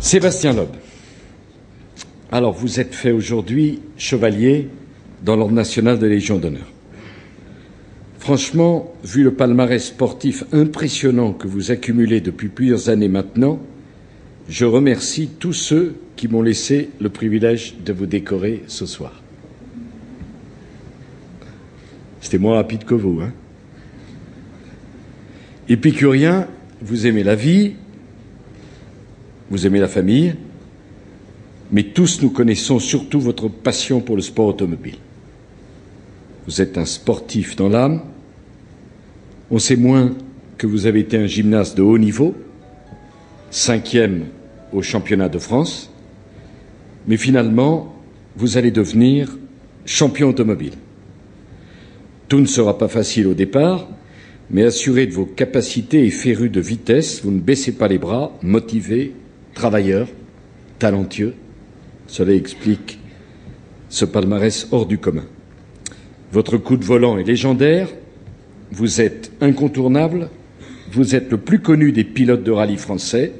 Sébastien Loeb. Alors, vous êtes fait aujourd'hui chevalier dans l'Ordre national de Légion d'honneur. Franchement, vu le palmarès sportif impressionnant que vous accumulez depuis plusieurs années maintenant, je remercie tous ceux qui m'ont laissé le privilège de vous décorer ce soir. C'était moins rapide que vous, hein? Épicurien, vous aimez la vie, vous aimez la famille, mais tous nous connaissons surtout votre passion pour le sport automobile. Vous êtes un sportif dans l'âme. On sait moins que vous avez été un gymnaste de haut niveau, 5e au championnat de France, mais finalement, vous allez devenir champion automobile. Tout ne sera pas facile au départ, mais assuré de vos capacités et féru de vitesse, vous ne baissez pas les bras, motivé, travailleur, talentueux. Cela explique ce palmarès hors du commun. Votre coup de volant est légendaire, vous êtes incontournable, vous êtes le plus connu des pilotes de rallye français,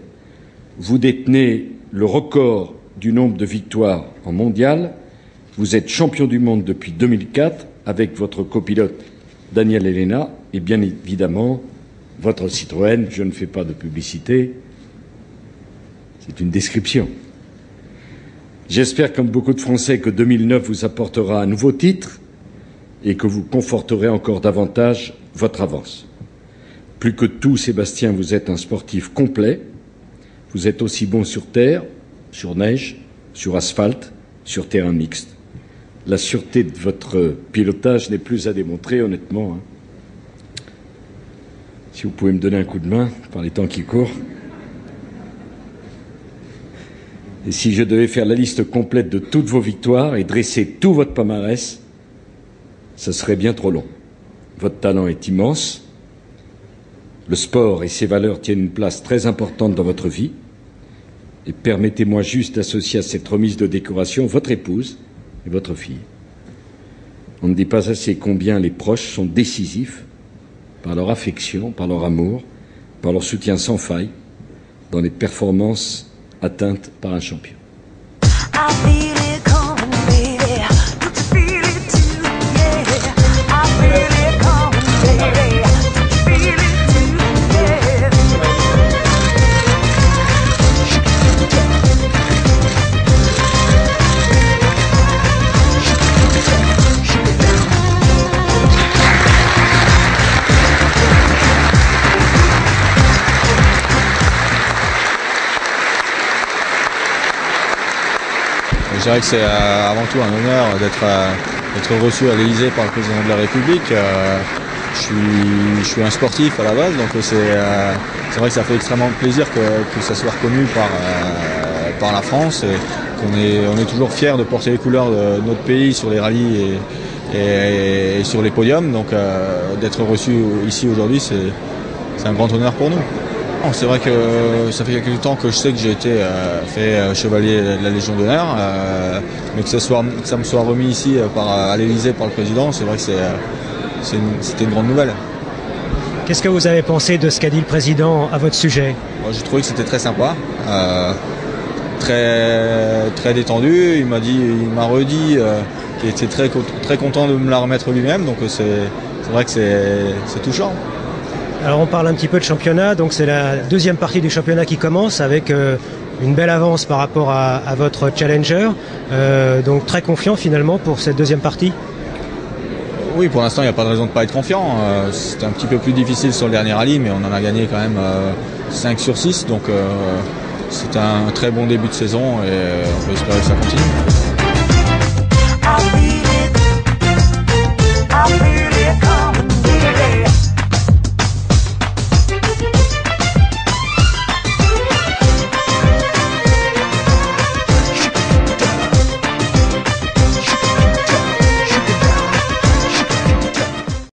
vous détenez le record du nombre de victoires en mondial, vous êtes champion du monde depuis 2004 avec votre copilote Daniel Elena et bien évidemment votre Citroën. Je ne fais pas de publicité, c'est une description. J'espère, comme beaucoup de Français, que 2009 vous apportera un nouveau titre et que vous conforterez encore davantage votre avance. Plus que tout, Sébastien, vous êtes un sportif complet. Vous êtes aussi bon sur terre, sur neige, sur asphalte, sur terrain mixte. La sûreté de votre pilotage n'est plus à démontrer, honnêtement, hein. Si vous pouvez me donner un coup de main par les temps qui courent. Et si je devais faire la liste complète de toutes vos victoires et dresser tout votre palmarès, ce serait bien trop long. Votre talent est immense. Le sport et ses valeurs tiennent une place très importante dans votre vie. Et permettez-moi juste d'associer à cette remise de décoration votre épouse et votre fille. On ne dit pas assez combien les proches sont décisifs par leur affection, par leur amour, par leur soutien sans faille dans les performances atteintes par un champion. Je dirais que c'est avant tout un honneur d'être reçu à l'Élysée par le président de la République. Je suis un sportif à la base, donc c'est vrai que ça fait extrêmement plaisir que ça soit reconnu par la France et on est toujours fiers de porter les couleurs de notre pays sur les rallyes et sur les podiums. Donc d'être reçu ici aujourd'hui, c'est un grand honneur pour nous. C'est vrai que ça fait quelques temps que je sais que j'ai été fait chevalier de la Légion d'honneur, mais que ça me soit remis ici à l'Élysée par le président, c'est vrai que c'était une grande nouvelle. Qu'est-ce que vous avez pensé de ce qu'a dit le président à votre sujet? J'ai trouvé que c'était très sympa, très détendu. Il m'a redit qu'il était très content de me la remettre lui-même, donc c'est vrai que c'est touchant. Alors on parle un petit peu de championnat, donc c'est la deuxième partie du championnat qui commence avec une belle avance par rapport à votre challenger, donc très confiant finalement pour cette deuxième partie. Oui, pour l'instant il n'y a pas de raison de ne pas être confiant. C'était un petit peu plus difficile sur le dernier rallye, mais on en a gagné quand même 5 sur 6, donc c'est un très bon début de saison et on peut espérer que ça continue.